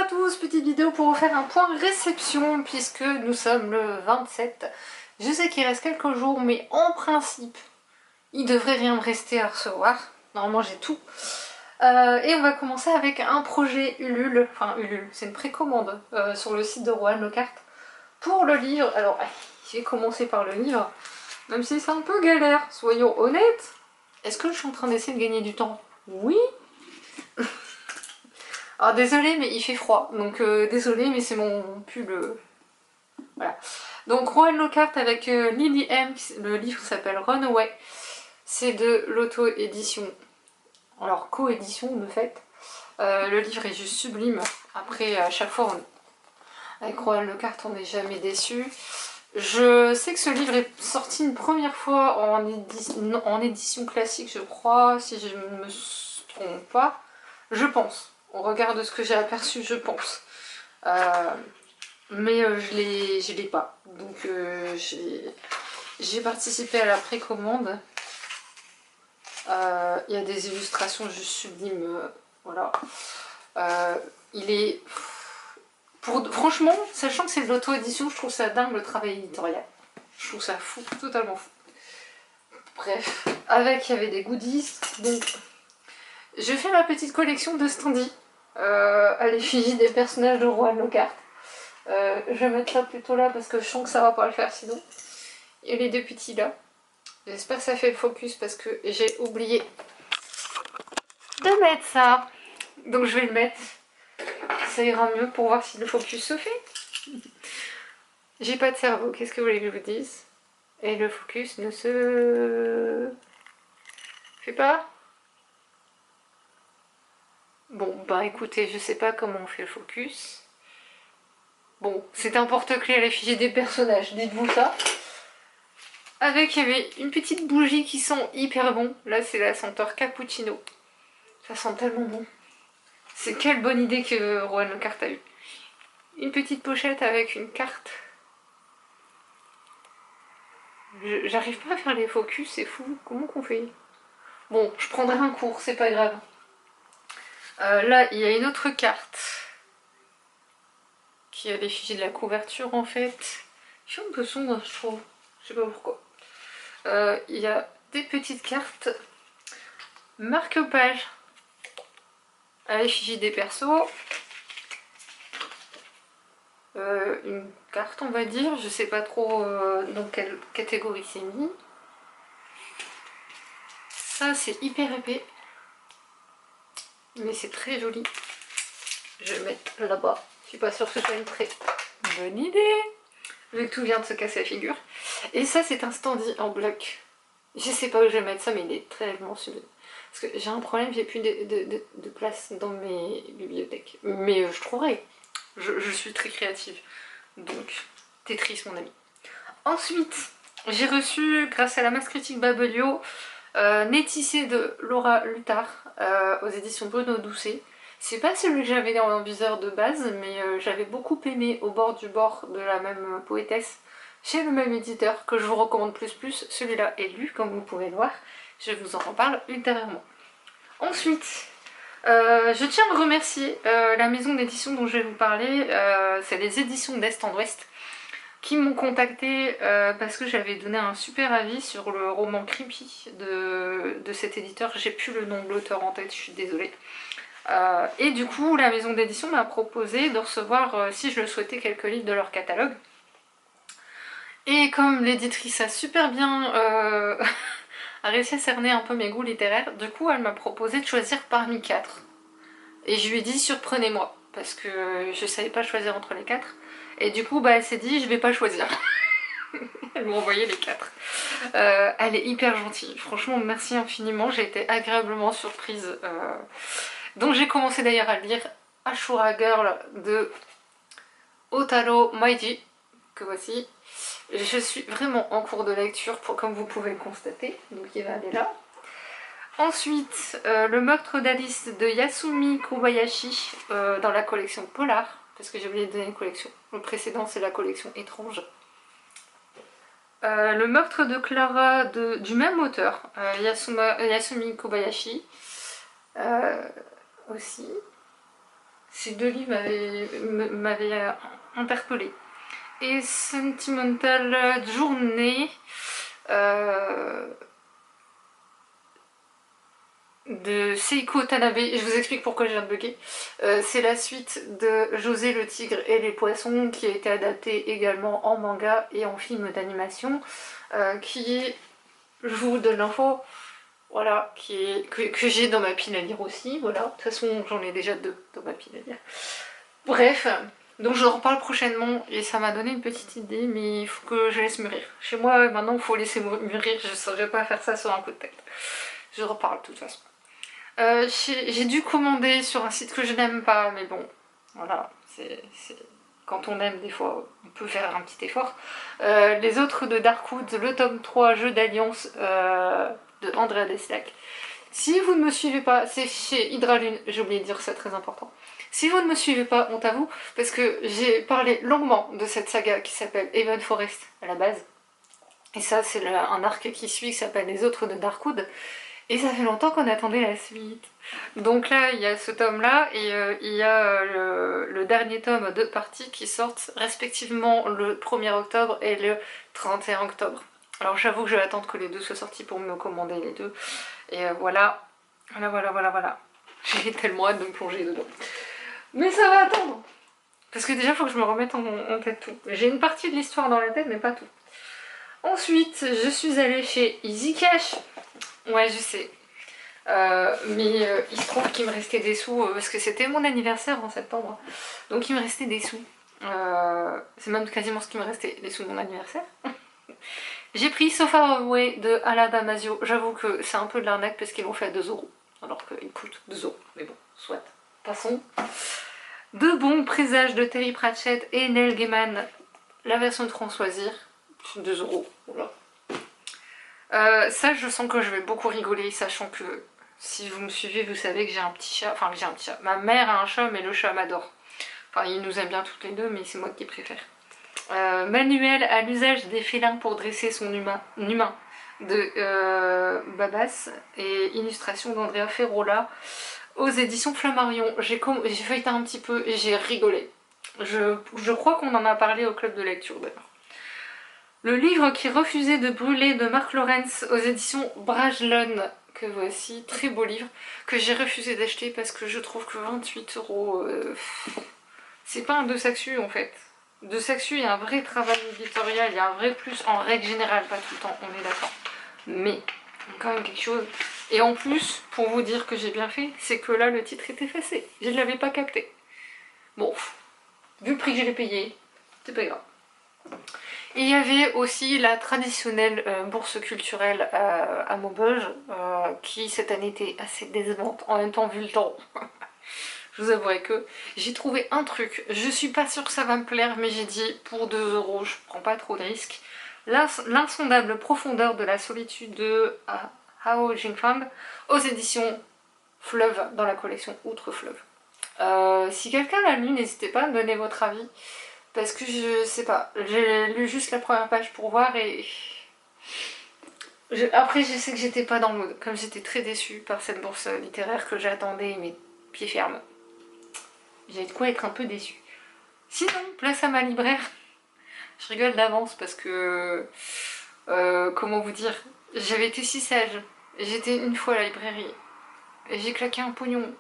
à tous, petite vidéo pour vous faire un point réception puisque nous sommes le 27. Je sais qu'il reste quelques jours mais en principe il devrait rien me rester à recevoir. Normalement j'ai tout. Et on va commencer avec un projet Ulule, enfin Ulule, c'est une précommande sur le site de Rohan Lockhart pour le livre. Alors je vais commencer par le livre, même si c'est un peu galère, soyons honnêtes. Est-ce que je suis en train d'essayer de gagner du temps? Oui. Alors désolé mais il fait froid, donc désolé mais c'est mon pull. Voilà. Donc Rohan Lockhart avec Lily M, le livre s'appelle Runaway. C'est de l'auto-édition, alors co-édition de fait. Le livre est juste sublime. Après à chaque fois avec Rohan Lockhart on n'est jamais déçu. Je sais que ce livre est sorti une première fois en édition classique je crois, si je ne me trompe pas. Je pense. On regarde ce que j'ai aperçu, je pense. Mais je l'ai pas. Donc j'ai participé à la précommande. Il y a des illustrations juste sublimes. Voilà. Il est... Franchement, sachant que c'est de l'auto-édition, je trouve ça dingue le travail éditorial. Je trouve ça fou, totalement fou. Bref. Avec, il y avait des goodies. Donc, je fais ma petite collection de standees. À l'effigie des personnages de Rohan Lockhart. Je vais mettre ça plutôt là parce que je sens que ça va pas le faire sinon. Et les deux petits là. J'espère que ça fait le focus parce que j'ai oublié de mettre ça. Donc je vais le mettre. Ça ira mieux pour voir si le focus se fait. J'ai pas de cerveau, qu'est-ce que vous voulez que je vous dise? Et le focus ne se fait pas. Bon, bah écoutez, je sais pas comment on fait le focus. Bon, c'est un porte-clés à l'effigie des personnages, dites-vous ça. Avec, il y avait une petite bougie qui sent hyper bon. Là, c'est la senteur cappuccino. Ça sent tellement bon. C'est quelle bonne idée que Rohan Lockhart a eu. Une petite pochette avec une carte. J'arrive pas à faire les focus, c'est fou. Comment qu'on fait? Bon, je prendrai un cours, c'est pas grave. Là, il y a une autre carte qui a l'effigie de la couverture en fait. Je suis un peu sombre, je trouve. Je sais pas pourquoi. Il y a des petites cartes marque-page à l'effigie des persos. Une carte on va dire, je sais pas trop dans quelle catégorie c'est mis. Ça c'est hyper épais. Mais c'est très joli. Je vais le mettre là-bas. Je suis pas sûre que ce soit une très bonne idée. Vu que tout vient de se casser la figure. Et ça c'est un standy en bloc. Je sais pas où je vais mettre ça mais il est très sublime. Parce que j'ai un problème, j'ai plus de place dans mes bibliothèques. Mais je trouverai. Je suis très créative. Donc, Tetris mon ami. Ensuite, j'ai reçu, grâce à la masse critique Babelio, Nétissé de Laura Luthard aux éditions Bruno Doucet. C'est pas celui que j'avais en viseur de base, mais j'avais beaucoup aimé Au bord du bord de la même poétesse, chez le même éditeur, que je vous recommande plus. Celui-là est lu, comme vous pouvez le voir. Je vous en reparle ultérieurement. Ensuite, je tiens à remercier la maison d'édition dont je vais vous parler, c'est les éditions d'Est en Ouest, qui m'ont contacté parce que j'avais donné un super avis sur le roman Creepy de cet éditeur. J'ai plus le nom de l'auteur en tête, je suis désolée. Et du coup, la maison d'édition m'a proposé de recevoir, si je le souhaitais, quelques livres de leur catalogue. Et comme l'éditrice a super bien a réussi à cerner un peu mes goûts littéraires, du coup elle m'a proposé de choisir parmi 4. Et je lui ai dit surprenez-moi, parce que je savais pas choisir entre les 4. Et du coup bah elle s'est dit je vais pas choisir. Elle m'a envoyé les 4. Elle est hyper gentille, franchement merci infiniment, j'ai été agréablement surprise. Donc j'ai commencé d'ailleurs à lire Ashura Girl de Otaro Maiji, que voici. Je suis vraiment en cours de lecture, comme vous pouvez le constater, donc il va aller là. Ensuite, le meurtre d'Alice de Yasumi Kobayashi dans la collection Polar, parce que j'ai oublié de donner une collection. Le précédent c'est la collection Étrange. Le meurtre de Clara du même auteur, Yasumi Kobayashi aussi. Ces deux livres m'avaient interpellée. Et Sentimental Journey de Seiko Tanabe, je vous explique pourquoi je viens de bugger. C'est la suite de José le tigre et les poissons qui a été adapté également en manga et en film d'animation, qui est, je vous donne l'info, voilà, que j'ai dans ma pile à lire aussi, voilà, de toute façon j'en ai déjà 2 dans ma pile à lire. Bref, donc je en reparle prochainement et ça m'a donné une petite idée, mais il faut que je laisse mûrir. Chez moi maintenant il faut laisser mûrir, je ne saurais pas faire ça sur un coup de tête. Je reparle de toute façon. J'ai dû commander sur un site que je n'aime pas, mais bon, voilà, quand on aime des fois, on peut faire un petit effort. Les autres de Darkwood, le tome 3, Jeu d'Alliance de Andrea Deslac. Si vous ne me suivez pas, c'est chez Hydralune, j'ai oublié de dire ça, très important. Si vous ne me suivez pas, honte à vous, parce que j'ai parlé longuement de cette saga qui s'appelle Haven Forest à la base. Et ça, c'est un arc qui suit qui s'appelle Les Autres de Darkwood. Et ça fait longtemps qu'on attendait la suite. Donc là, il y a ce tome-là, et il y a le dernier tome de parties qui sortent respectivement le 1er octobre et le 31 octobre. Alors j'avoue que je vais attendre que les deux soient sortis pour me commander les deux. Et voilà. J'ai tellement hâte de me plonger dedans. Mais ça va attendre. Parce que déjà, il faut que je me remette en tête tout. J'ai une partie de l'histoire dans la tête, mais pas tout. Ensuite, je suis allée chez Easy Cash. Ouais, je sais. Mais il se trouve qu'il me restait des sous, parce que c'était mon anniversaire en septembre. Donc il me restait des sous. C'est même quasiment ce qui me restait, les sous de mon anniversaire. J'ai pris So Far Away de Ala Damasio. J'avoue que c'est un peu de l'arnaque parce qu'ils l'ont fait à 2 €. Alors qu'il coûte 2 €. Mais bon, soit. Passons. De bons présages de Terry Pratchett et Neil Gaiman. La version de Françoisir. 2 €. Voilà. Ça, je sens que je vais beaucoup rigoler, sachant que si vous me suivez, vous savez que j'ai un petit chat. Enfin, que j'ai un petit chat. Ma mère a un chat, mais le chat m'adore. Enfin, il nous aime bien toutes les deux, mais c'est moi qui préfère. Manuel à l'usage des félins pour dresser son humain de Babas et illustration d'Andrea Ferrola aux éditions Flammarion. J'ai feuilleté un petit peu et j'ai rigolé. Je crois qu'on en a parlé au club de lecture d'ailleurs. Le livre qui refusait de brûler de Marc Lawrence aux éditions Brajlon, que voici, très beau livre, que j'ai refusé d'acheter parce que je trouve que 28 €, c'est pas un De Saxu en fait. De Saxu, il y a un vrai travail éditorial, il y a un vrai plus en règle générale, pas tout le temps, on est d'accord. Mais, quand même quelque chose. Et en plus, pour vous dire que j'ai bien fait, c'est que là, le titre est effacé. Je ne l'avais pas capté. Bon, vu le prix que je l'ai payé, c'est pas grave. Et il y avait aussi la traditionnelle bourse culturelle à Maubeuge, qui cette année était assez décevante, en même temps vu le temps. Je vous avouerai que j'ai trouvé un truc, je suis pas sûre que ça va me plaire, mais j'ai dit pour 2 € je prends pas trop de risques. L'insondable profondeur de la solitude de Hao Jingfang aux éditions Fleuve, dans la collection Outre Fleuve. Si quelqu'un l'a lu, n'hésitez pas à me donner votre avis. Parce que je sais pas, j'ai lu juste la première page pour voir et... Après je sais que j'étais pas dans le mood, comme j'étais très déçue par cette bourse littéraire que j'attendais mes pieds fermes. J'ai de quoi être un peu déçue. Sinon, place à ma libraire. Je rigole d'avance parce que... comment vous dire, j'avais été si sage. J'étais une fois à la librairie. Et j'ai claqué un pognon.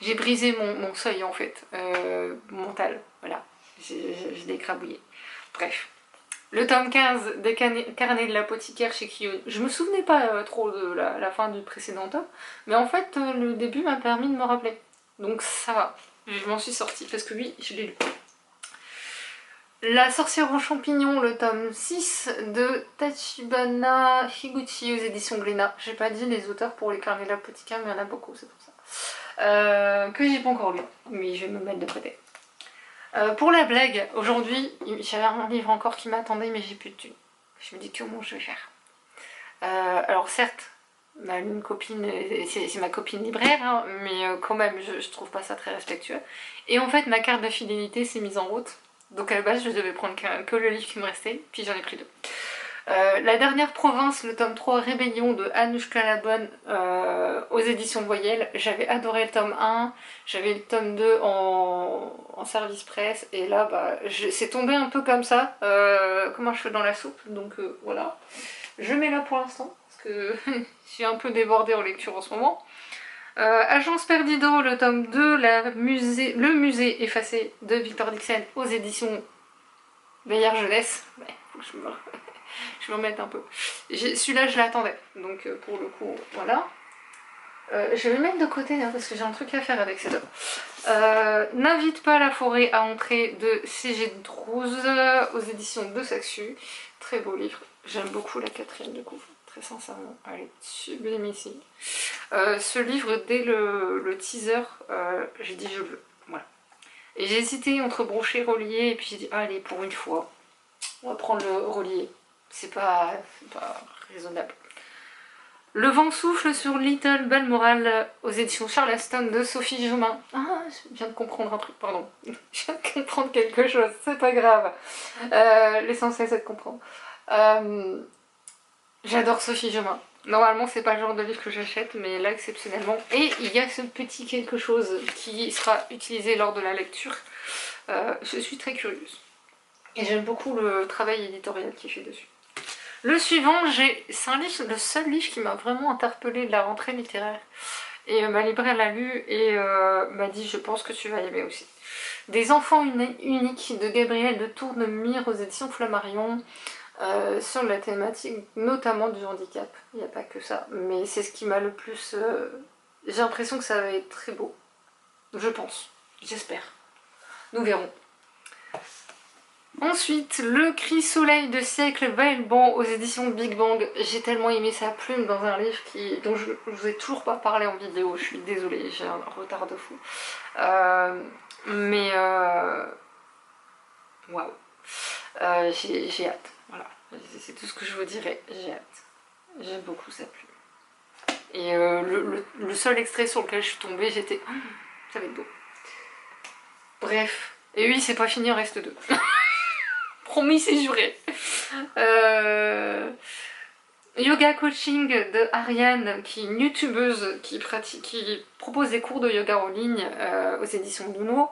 J'ai brisé mon seuil en fait, mental, voilà, j'ai décrabouillé. Bref. Le tome 15 des carnets de l'apothicaire chez Kiyun. Je me souvenais pas trop de la fin du précédent tome, mais en fait le début m'a permis de me rappeler. Donc ça va, je m'en suis sortie parce que oui, je l'ai lu. La sorcière aux champignons, le tome 6 de Tachibana Higuchi aux éditions Glénat. J'ai pas dit les auteurs pour les carnets de l'apothicaire, mais il y en a beaucoup, c'est pour ça. Que j'ai pas encore lu, mais je vais me mettre de côté. Pour la blague, aujourd'hui, j'avais un livre encore qui m'attendait, mais j'ai plus de thunes. Je me dis comment je vais faire. Alors certes, une copine, c'est ma copine libraire, hein, mais quand même, je trouve pas ça très respectueux. Et en fait, ma carte de fidélité s'est mise en route. Donc à la base, je devais prendre que le livre qui me restait, puis j'en ai pris 2. La dernière province, le tome 3, Rébellion de Anouchka Labonne aux éditions Voyelle. J'avais adoré le tome 1, j'avais le tome 2 en service presse, et là bah, c'est tombé un peu comme ça, comme un cheveu dans la soupe, donc voilà. Je mets là pour l'instant, parce que je suis un peu débordée en lecture en ce moment. Agence Perdido, le tome 2, le musée effacé de Victor Dixon aux éditions Bayard Jeunesse. Ouais, faut que je me remette un peu. Celui-là, je l'attendais, donc pour le coup, voilà. Je vais le mettre de côté hein, parce que j'ai un truc à faire avec ces deux. N'invite pas la forêt à entrer de C.G. Drouze aux éditions de Saxu. Très beau livre. J'aime beaucoup la 4e du coup, très sincèrement. Elle est sublime ici. Ce livre, dès le teaser, j'ai dit je le veux. Voilà. Et j'ai hésité entre brochet et relié, et puis j'ai dit allez, pour une fois, on va prendre le relié. C'est pas raisonnable. Le vent souffle sur Little Balmoral aux éditions Charleston de Sophie Jomain. Ah, je viens de comprendre un truc, pardon. Je viens de comprendre quelque chose, c'est pas grave. L'essentiel c'est de comprendre. J'adore Sophie Jomain. Normalement c'est pas le genre de livre que j'achète, mais là exceptionnellement. Et il y a ce petit quelque chose qui sera utilisé lors de la lecture. Je suis très curieuse. Et j'aime beaucoup le travail éditorial qui est fait dessus. Le suivant, c'est le seul livre qui m'a vraiment interpellée de la rentrée littéraire. Et ma libraire l'a lu et m'a dit je pense que tu vas aimer aussi. Des enfants uniques de Gabriel de Tournemire aux éditions Flammarion, sur la thématique notamment du handicap. Il n'y a pas que ça, mais c'est ce qui m'a le plus... J'ai l'impression que ça va être très beau. Je pense, j'espère. Nous verrons. Ensuite, Le Cri Soleil de siècle Vaillant aux éditions de Big Bang. J'ai tellement aimé sa plume dans un livre dont je vous ai toujours pas parlé en vidéo, je suis désolée, j'ai un retard de fou. Waouh. J'ai hâte, voilà. C'est tout ce que je vous dirais, j'ai hâte. J'aime beaucoup sa plume. Et le seul extrait sur lequel je suis tombée, j'étais... ça va être beau. Bref. Et oui, c'est pas fini, il en reste 2. Promis, c'est juré. Yoga coaching de Ariane, qui est une youtubeuse qui propose des cours de yoga en ligne aux éditions Luno.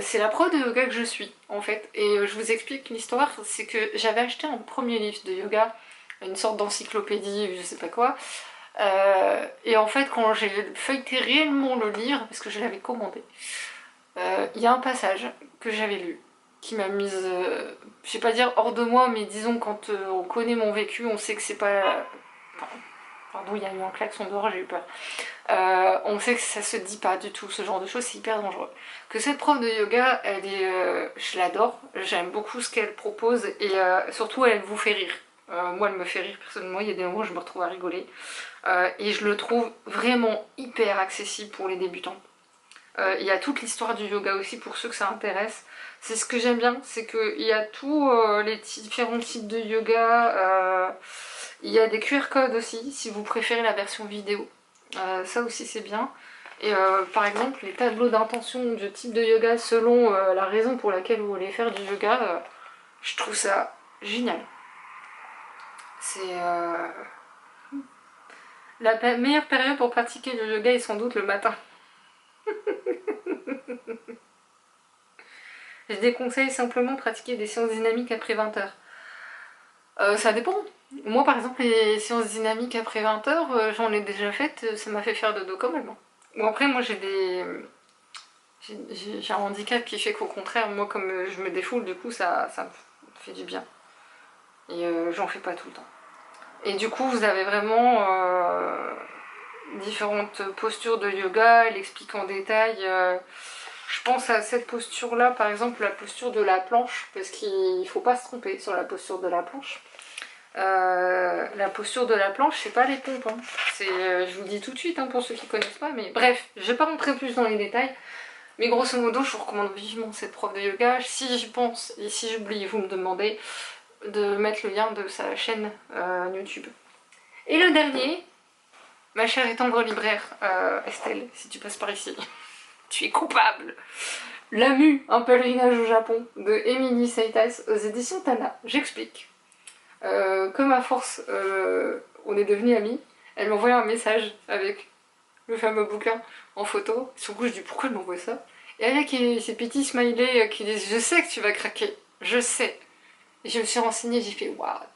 C'est la prof de yoga que je suis en fait. Et je vous explique l'histoire, c'est que j'avais acheté un premier livre de yoga, une sorte d'encyclopédie, je sais pas quoi. Et en fait, quand j'ai feuilleté réellement le livre, parce que je l'avais commandé, il y a un passage que j'avais lu qui m'a mise, je vais pas dire hors de moi, mais disons quand on connaît mon vécu, on sait que c'est pas... Pardon, il y a eu un klaxon dehors, j'ai eu peur. On sait que ça se dit pas du tout, ce genre de choses, c'est hyper dangereux. Que cette prof de yoga, elle est, je l'adore, j'aime beaucoup ce qu'elle propose, et surtout elle vous fait rire. Moi elle me fait rire personnellement, il y a des moments où je me retrouve à rigoler. Et je le trouve vraiment hyper accessible pour les débutants. Il y a toute l'histoire du yoga aussi pour ceux que ça intéresse. C'est ce que j'aime bien, c'est qu'il y a tous les différents types de yoga. Il y a des QR codes aussi, si vous préférez la version vidéo. Ça aussi c'est bien. Et par exemple, les tableaux d'intention du type de yoga selon la raison pour laquelle vous voulez faire du yoga, je trouve ça génial. C'est... La meilleure période pour pratiquer le yoga est sans doute le matin. Je déconseille simplement pratiquer des séances dynamiques après 20h. Ça dépend. Moi par exemple les séances dynamiques après 20h, j'en ai déjà faites, ça m'a fait faire de dos quand même. Bon après moi j'ai un handicap qui fait qu'au contraire, moi comme je me défoule, du coup ça me fait du bien. Et j'en fais pas tout le temps. Et du coup vous avez vraiment différentes postures de yoga, elle explique en détail. Je pense à cette posture là, par exemple la posture de la planche, parce qu'il ne faut pas se tromper sur la posture de la planche. La posture de la planche, c'est pas les pompes, hein. Je vous le dis tout de suite hein, pour ceux qui connaissent pas, mais bref, je vais pas rentrer plus dans les détails. Mais grosso modo, je vous recommande vivement cette prof de yoga. Si j'y pense et si j'oublie, vous me demandez de mettre le lien de sa chaîne YouTube. Et le dernier, ma chère et tendre libraire, Estelle, si tu passes par ici, tu es coupable. La Mue, un pèlerinage au Japon, de Emily Saitas aux éditions Tana. J'explique. Comme à force, on est devenus amis, elle m'a envoyé un message avec le fameux bouquin en photo. Sur le coup, je dis pourquoi elle m'envoie ça? Et avec ces petits smileys qui disent je sais que tu vas craquer, je sais. Et je me suis renseignée, j'ai fait what?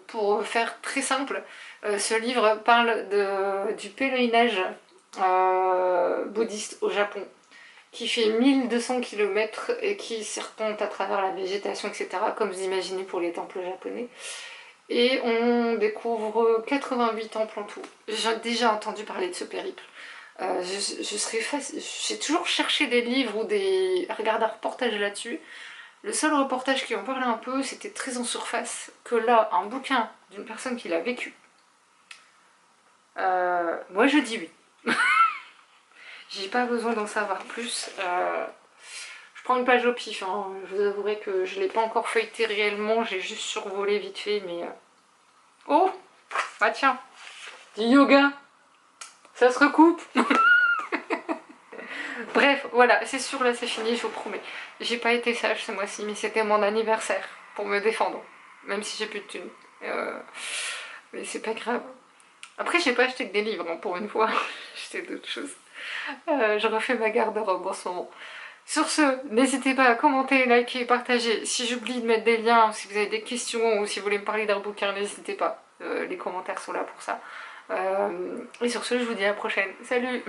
Pour faire très simple, ce livre parle du pèlerinage bouddhiste au Japon, qui fait 1200 km et qui serpente à travers la végétation, etc., comme vous imaginez pour les temples japonais. Et on découvre 88 temples en tout. J'ai déjà entendu parler de ce périple. J'ai toujours cherché des livres ou regarder un reportage là-dessus. Le seul reportage qui en parlait un peu, c'était très en surface. Que là, un bouquin d'une personne qui l'a vécu. Moi, je dis oui. J'ai pas besoin d'en savoir plus. Je prends une page au pif. Hein. Je vous avouerai que je l'ai pas encore feuilleté réellement. J'ai juste survolé vite fait, mais... Oh! Ah tiens! Du yoga! Ça se recoupe! Bref, voilà, c'est sûr, là c'est fini, je vous promets. J'ai pas été sage ce mois-ci, mais c'était mon anniversaire pour me défendre. Même si j'ai plus de thunes. Mais c'est pas grave. Après, j'ai pas acheté que des livres, hein, pour une fois. J'ai acheté d'autres choses. Je refais ma garde-robe en ce moment. Sur ce, n'hésitez pas à commenter, liker, partager. Si j'oublie de mettre des liens, si vous avez des questions ou si vous voulez me parler d'un bouquin, n'hésitez pas. Les commentaires sont là pour ça. Et sur ce, je vous dis à la prochaine. Salut!